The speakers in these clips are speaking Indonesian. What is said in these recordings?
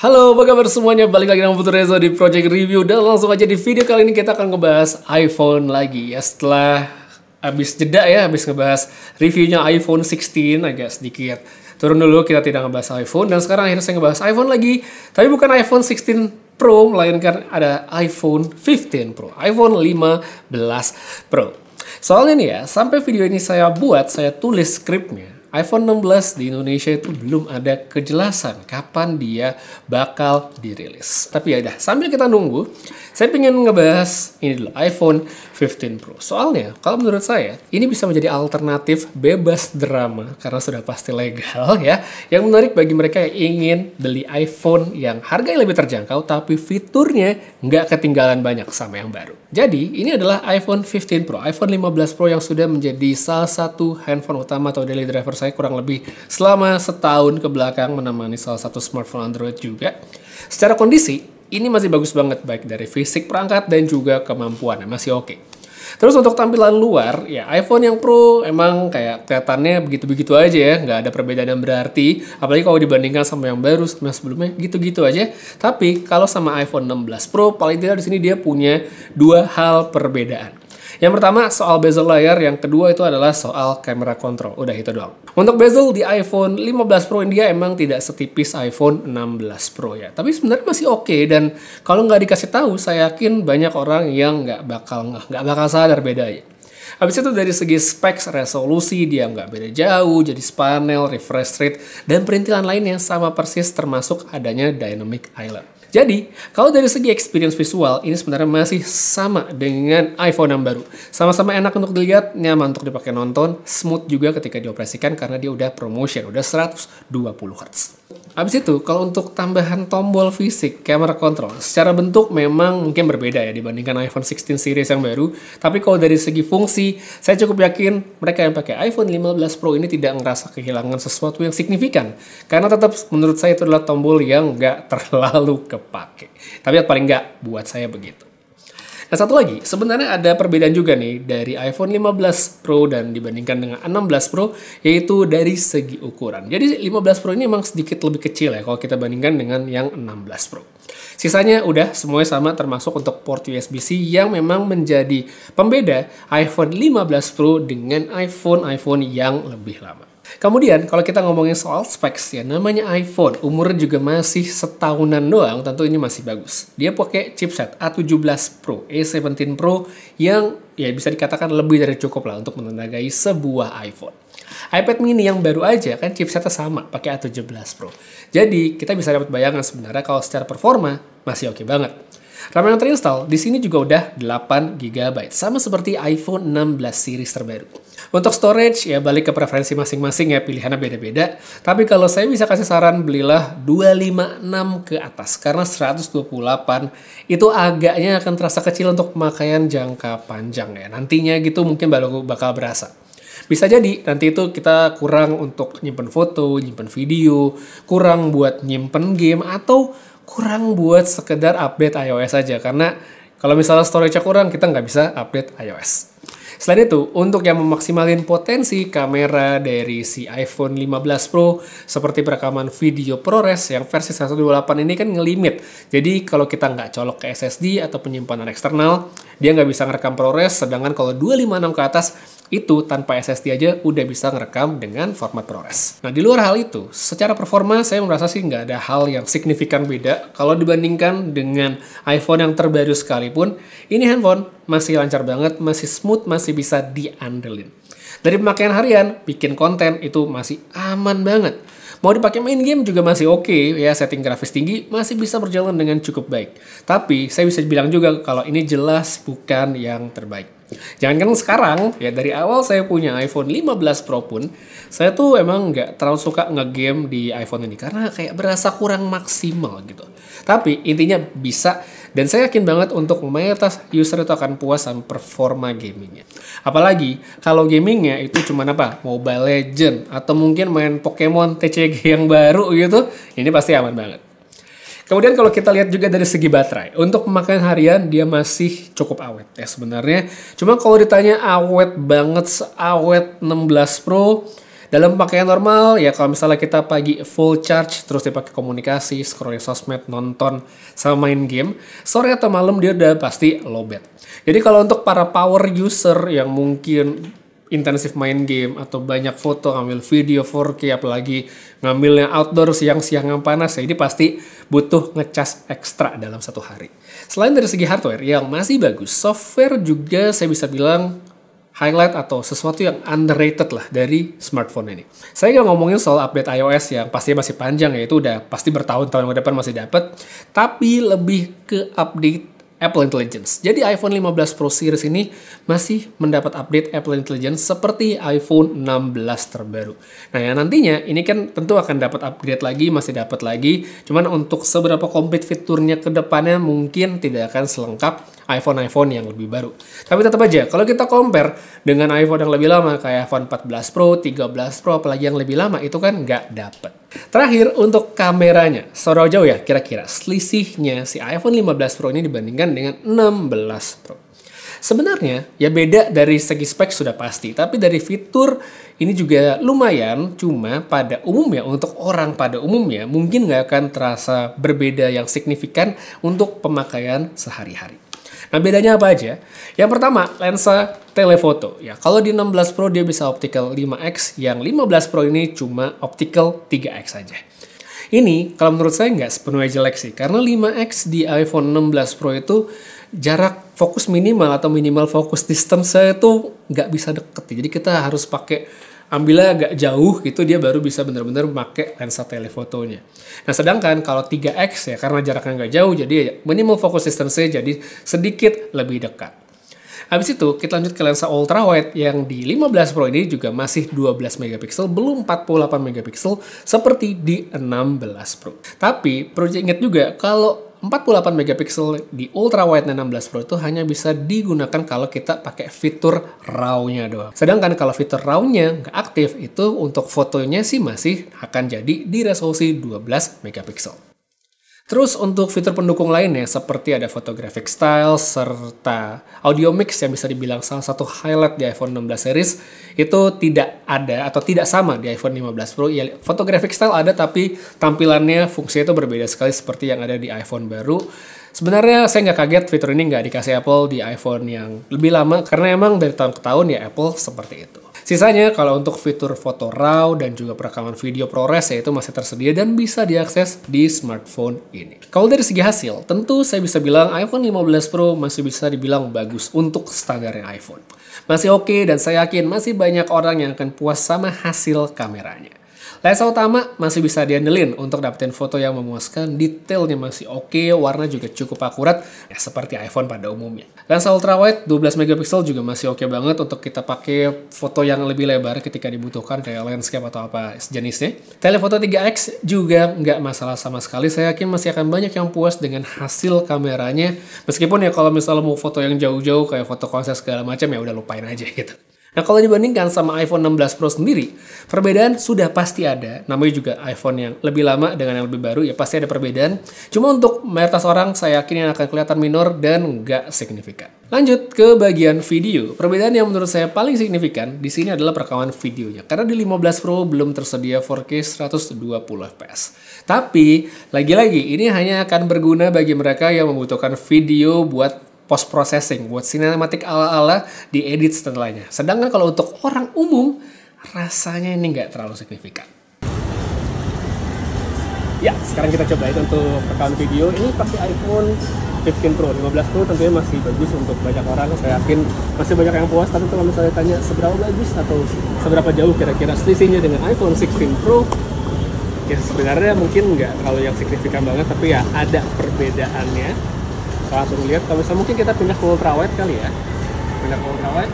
Halo, apa kabar semuanya? Balik lagi dengan Putu Reza di Project Review. Dan langsung aja di video kali ini kita akan ngebahas iPhone lagi ya. Setelah habis jeda ya, habis ngebahas reviewnya iPhone 16 agak sedikit turun dulu, kita tidak ngebahas iPhone. Dan sekarang akhirnya saya ngebahas iPhone lagi. Tapi bukan iPhone 16 Pro, melainkan ada iPhone 15 Pro, iPhone 15 Pro. Soalnya nih ya, sampai video ini saya buat, saya tulis skripnya, iPhone 16 di Indonesia itu belum ada kejelasan kapan dia bakal dirilis. Tapi ya udah, sambil kita nunggu, saya pengen ngebahas ini dulu, iPhone 15 Pro. Soalnya, kalau menurut saya, ini bisa menjadi alternatif bebas drama karena sudah pasti legal ya. Yang menarik bagi mereka yang ingin beli iPhone yang harganya lebih terjangkau tapi fiturnya nggak ketinggalan banyak sama yang baru. Jadi, ini adalah iPhone 15 Pro, iPhone 15 Pro yang sudah menjadi salah satu handphone utama atau daily driver saya kurang lebih selama setahun ke belakang, menemani salah satu smartphone Android juga. Secara kondisi, ini masih bagus banget, baik dari fisik perangkat dan juga kemampuannya, masih oke. Terus untuk tampilan luar, ya iPhone yang Pro emang kayak kelihatannya begitu-begitu aja ya, nggak ada perbedaan yang berarti. Apalagi kalau dibandingkan sama yang baru, sama yang sebelumnya, gitu-gitu aja. Tapi kalau sama iPhone 16 Pro, paling tidak di sini dia punya dua hal perbedaan. Yang pertama soal bezel layar, yang kedua itu adalah soal kamera kontrol. Udah itu doang. Untuk bezel di iPhone 15 Pro dia emang tidak setipis iPhone 16 Pro ya. Tapi sebenarnya masih oke, dan kalau nggak dikasih tahu, saya yakin banyak orang yang nggak bakal sadar bedanya. Habis itu dari segi specs, resolusi dia nggak beda jauh, jadi panel, refresh rate, dan perintilan lain yang sama persis termasuk adanya Dynamic Island. Jadi, kalau dari segi experience visual, ini sebenarnya masih sama dengan iPhone yang baru. Sama-sama enak untuk dilihat, nyaman untuk dipakai nonton, smooth juga ketika dioperasikan karena dia udah promotion, udah 120 Hz. Habis itu, kalau untuk tambahan tombol fisik, camera control, secara bentuk memang mungkin berbeda ya dibandingkan iPhone 16 series yang baru. Tapi kalau dari segi fungsi, saya cukup yakin mereka yang pakai iPhone 15 Pro ini tidak ngerasa kehilangan sesuatu yang signifikan. Karena tetap menurut saya itu adalah tombol yang nggak terlalu kepake. Tapi paling nggak buat saya begitu. Nah, satu lagi, sebenarnya ada perbedaan juga nih dari iPhone 15 Pro dan dibandingkan dengan 16 Pro, yaitu dari segi ukuran. Jadi 15 Pro ini memang sedikit lebih kecil ya kalau kita bandingkan dengan yang 16 Pro. Sisanya udah semuanya sama, termasuk untuk port USB-C yang memang menjadi pembeda iPhone 15 Pro dengan iPhone yang lebih lama. Kemudian kalau kita ngomongin soal specs ya, namanya iPhone, umurnya juga masih setahunan doang, tentu ini masih bagus. Dia pakai chipset A17 Pro, A17 Pro yang ya bisa dikatakan lebih dari cukup lah untuk menandai sebuah iPhone. iPad mini yang baru aja kan chipsetnya sama, pakai A17 Pro. Jadi kita bisa dapat bayangan sebenarnya kalau secara performa masih oke banget. RAM yang terinstall di sini juga udah 8 GB, sama seperti iPhone 16 series terbaru. Untuk storage ya balik ke preferensi masing-masing ya, pilihannya beda-beda. Tapi kalau saya bisa kasih saran, belilah 256 ke atas karena 128 itu agaknya akan terasa kecil untuk pemakaian jangka panjang ya. Nantinya gitu mungkin baru bakal berasa. Bisa jadi nanti itu kita kurang untuk nyimpen foto, nyimpen video, kurang buat nyimpen game, atau kurang buat sekedar update iOS aja. Karena kalau misalnya storage-nya kurang, kita nggak bisa update iOS. Selain itu, untuk yang memaksimalin potensi kamera dari si iPhone 15 Pro, seperti perekaman video ProRes yang versi 128 ini kan ngelimit. Jadi kalau kita nggak colok ke SSD atau penyimpanan eksternal, dia nggak bisa ngerekam ProRes, sedangkan kalau 256 ke atas, itu tanpa SSD aja udah bisa ngerekam dengan format ProRes. Nah, di luar hal itu, secara performa saya merasa sih nggak ada hal yang signifikan beda kalau dibandingkan dengan iPhone yang terbaru sekalipun. Ini handphone masih lancar banget, masih smooth, masih bisa diandelin. Dari pemakaian harian, bikin konten itu masih aman banget. Mau dipakai main game juga masih oke ya, setting grafis tinggi masih bisa berjalan dengan cukup baik. Tapi saya bisa bilang juga kalau ini jelas bukan yang terbaik. Jangankan sekarang, ya dari awal saya punya iPhone 15 Pro pun, saya tuh emang nggak terlalu suka nge-game di iPhone ini karena kayak berasa kurang maksimal gitu. Tapi intinya bisa, dan saya yakin banget untuk mayoritas user itu akan puas sama performa gamingnya. Apalagi kalau gamingnya itu cuma apa? Mobile Legend atau mungkin main Pokemon TCG yang baru gitu, ini pasti aman banget. Kemudian kalau kita lihat juga dari segi baterai, untuk pemakaian harian dia masih cukup awet ya sebenarnya. Cuma kalau ditanya awet banget seawet 16 Pro, Dalam pakaian normal, ya kalau misalnya kita pagi full charge, terus dipakai komunikasi, scrolling sosmed, nonton, sama main game, sore atau malam dia udah pasti lowbat. Jadi kalau untuk para power user yang mungkin intensif main game atau banyak foto, ngambil video 4K, apalagi ngambilnya outdoor siang-siang yang panas, ya ini pasti butuh ngecas ekstra dalam satu hari. Selain dari segi hardware yang masih bagus, software juga saya bisa bilang highlight atau sesuatu yang underrated lah dari smartphone ini. Saya nggak ngomongin soal update iOS yang pasti masih panjang ya, itu udah pasti bertahun-tahun ke depan masih dapat, tapi lebih ke update Apple Intelligence. Jadi iPhone 15 Pro Series ini masih mendapat update Apple Intelligence seperti iPhone 16 terbaru. Nah, yang nantinya ini kan tentu akan dapat upgrade lagi, masih dapat lagi. Cuman untuk seberapa komplit fiturnya ke depannya mungkin tidak akan selengkap iPhone yang lebih baru. Tapi tetap aja, kalau kita compare dengan iPhone yang lebih lama kayak iPhone 14 Pro, 13 Pro, apalagi yang lebih lama, itu kan nggak dapet. Terakhir, untuk kameranya. Seberapa jauh ya kira-kira selisihnya si iPhone 15 Pro ini dibandingkan dengan 16 Pro? Sebenarnya ya beda dari segi spek sudah pasti, tapi dari fitur ini juga lumayan. Cuma pada umumnya, untuk orang pada umumnya mungkin nggak akan terasa berbeda yang signifikan untuk pemakaian sehari-hari. Nah, bedanya apa aja? Yang pertama, lensa telefoto. Ya, kalau di 16 Pro dia bisa optical 5x, yang 15 Pro ini cuma optical 3x saja. Ini kalau menurut saya nggak sepenuhnya jelek sih, karena 5x di iPhone 16 Pro itu jarak fokus minimal atau minimal focus distance saya itu nggak bisa deket. Jadi kita harus pakai ambilnya agak jauh gitu, dia baru bisa benar-benar pakai lensa telefotonya. Nah, sedangkan kalau 3x ya karena jaraknya nggak jauh, jadi minimal focus distance-nya jadi sedikit lebih dekat. Habis itu kita lanjut ke lensa ultra wide yang di 15 Pro ini juga masih 12 megapiksel, belum 48 megapiksel seperti di 16 Pro. Tapi perlu ingat juga kalau 48 megapiksel di ultra wide 16 Pro itu hanya bisa digunakan kalau kita pakai fitur RAW-nya doang. Sedangkan kalau fitur RAW-nya nggak aktif, itu untuk fotonya sih masih akan jadi di resolusi 12 megapiksel. Terus untuk fitur pendukung lainnya seperti ada photographic style serta audio mix yang bisa dibilang salah satu highlight di iPhone 16 series, itu tidak ada atau tidak sama di iPhone 15 Pro. Ya, photographic style ada tapi tampilannya fungsinya itu berbeda sekali seperti yang ada di iPhone baru. Sebenarnya saya nggak kaget fitur ini nggak dikasih Apple di iPhone yang lebih lama karena emang dari tahun ke tahun ya Apple seperti itu. Sisanya kalau untuk fitur foto RAW dan juga perekaman video ProRes ya itu masih tersedia dan bisa diakses di smartphone ini. Kalau dari segi hasil, tentu saya bisa bilang iPhone 15 Pro masih bisa dibilang bagus untuk standarnya iPhone. Masih oke, dan saya yakin masih banyak orang yang akan puas sama hasil kameranya. Lensa utama masih bisa diandelin untuk dapetin foto yang memuaskan, detailnya masih oke, warna juga cukup akurat, ya seperti iPhone pada umumnya. Lensa ultrawide 12 megapiksel juga masih oke banget untuk kita pakai foto yang lebih lebar ketika dibutuhkan kayak landscape atau apa sejenisnya. Telefoto 3x juga nggak masalah sama sekali, saya yakin masih akan banyak yang puas dengan hasil kameranya, meskipun ya kalau misalnya mau foto yang jauh-jauh kayak foto konser segala macam ya udah lupain aja gitu. Nah, kalau dibandingkan sama iPhone 16 Pro sendiri, perbedaan sudah pasti ada. Namanya juga iPhone yang lebih lama dengan yang lebih baru, ya pasti ada perbedaan. Cuma untuk mayoritas orang, saya yakin yang akan kelihatan minor dan nggak signifikan. Lanjut ke bagian video. Perbedaan yang menurut saya paling signifikan di sini adalah perekaman videonya. Karena di 15 Pro belum tersedia 4K 120 fps. Tapi, lagi-lagi, ini hanya akan berguna bagi mereka yang membutuhkan video buat post-processing, buat sinematik ala-ala diedit setelahnya. Sedangkan kalau untuk orang umum, rasanya ini nggak terlalu signifikan. Ya, sekarang kita coba itu untuk rekaman video. Ini pakai iPhone 15 Pro, 15 Pro tentunya masih bagus untuk banyak orang. Saya yakin masih banyak yang puas, tapi kalau misalnya tanya seberapa bagus atau seberapa jauh kira-kira selisihnya dengan iPhone 16 Pro, ya sebenarnya mungkin nggak terlalu yang signifikan banget, tapi ya ada perbedaannya. Langsung lihat, kalau misalnya mungkin kita pindah ke ultrawide kali ya. Pindah ke ultrawide.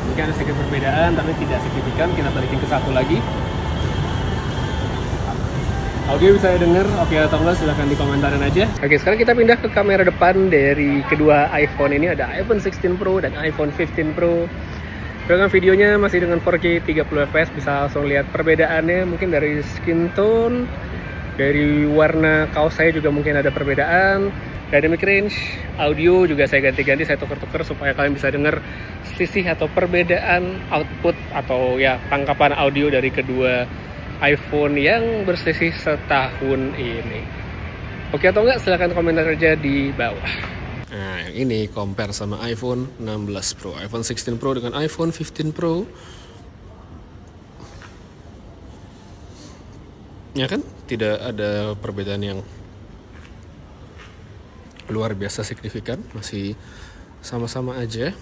Mungkin ada sedikit perbedaan, tapi tidak signifikan. Kita balikin ke satu lagi. Audio bisa dengar, oke atau enggak silahkan di komentarin aja. Oke, sekarang kita pindah ke kamera depan dari kedua iPhone ini. Ada iPhone 16 Pro dan iPhone 15 Pro. Dengan videonya masih dengan 4K 30 fps, bisa langsung lihat perbedaannya mungkin dari skin tone, Dari warna kaos saya juga mungkin ada perbedaan. Dynamic range, audio juga saya ganti-ganti, saya tuker-tuker supaya kalian bisa dengar sisih atau perbedaan output atau ya tangkapan audio dari kedua iPhone yang berselisih setahun ini. Oke atau enggak, silahkan komentar aja di bawah. Nah, yang ini compare sama iPhone 16 Pro, iPhone 16 Pro dengan iPhone 15 Pro. Ya kan, tidak ada perbedaan yang luar biasa signifikan, masih sama-sama aja.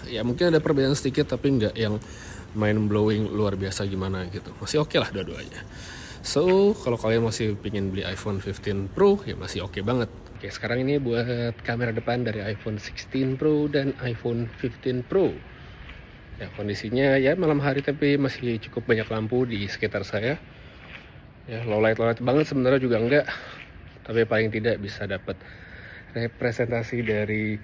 Ya mungkin ada perbedaan sedikit tapi nggak yang mind blowing luar biasa gimana gitu. Masih oke lah dua-duanya. So, kalau kalian masih pingin beli iPhone 15 Pro, ya masih oke banget. Oke, sekarang ini buat kamera depan dari iPhone 16 Pro dan iPhone 15 Pro. Ya, kondisinya ya malam hari tapi masih cukup banyak lampu di sekitar saya. Ya, low light banget sebenarnya juga enggak. Tapi paling tidak bisa dapat representasi dari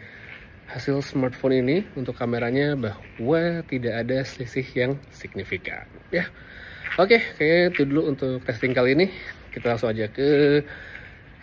hasil smartphone ini untuk kameranya bahwa tidak ada selisih yang signifikan. Ya, oke, kayaknya itu dulu untuk testing kali ini. Kita langsung aja ke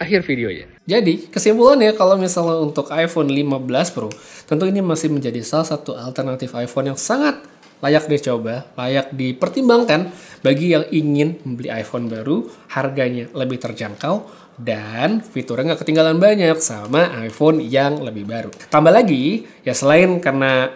akhir videonya. Jadi, kesimpulannya kalau misalnya untuk iPhone 15 Pro, tentu ini masih menjadi salah satu alternatif iPhone yang sangat layak dicoba, layak dipertimbangkan bagi yang ingin membeli iPhone baru, harganya lebih terjangkau, dan fiturnya nggak ketinggalan banyak sama iPhone yang lebih baru. Tambah lagi, ya selain karena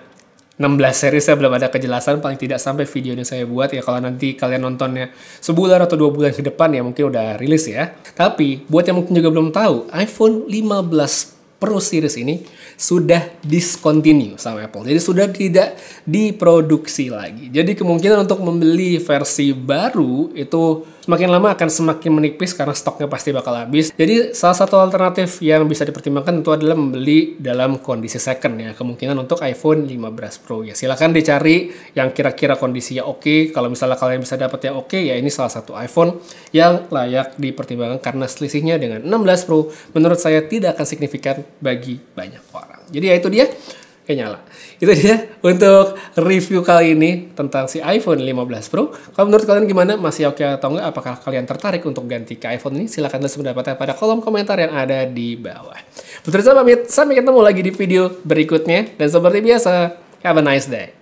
16 series saya belum ada kejelasan, paling tidak sampai video ini saya buat ya, kalau nanti kalian nontonnya sebulan atau 2 bulan ke depan ya mungkin udah rilis ya. Tapi buat yang mungkin juga belum tahu, iPhone 15 Pro series ini sudah discontinue sama Apple. Jadi sudah tidak diproduksi lagi. Jadi kemungkinan untuk membeli versi baru itu semakin lama akan semakin menipis karena stoknya pasti bakal habis. Jadi salah satu alternatif yang bisa dipertimbangkan itu adalah membeli dalam kondisi second ya. Kemungkinan untuk iPhone 15 Pro ya. Silakan dicari yang kira-kira kondisinya oke. Kalau misalnya kalian bisa dapat yang oke, ya ini salah satu iPhone yang layak dipertimbangkan karena selisihnya dengan 16 Pro menurut saya tidak akan signifikan bagi banyak orang. Jadi ya itu dia, kayak nyala. Itu dia untuk review kali ini tentang si iPhone 15 Pro. Kalau menurut kalian gimana? Masih oke atau enggak? Apakah kalian tertarik untuk ganti ke iPhone ini? Silahkan tulis pendapatnya pada kolom komentar yang ada di bawah. Putra pamit, sampai ketemu lagi di video berikutnya. Dan seperti biasa, have a nice day.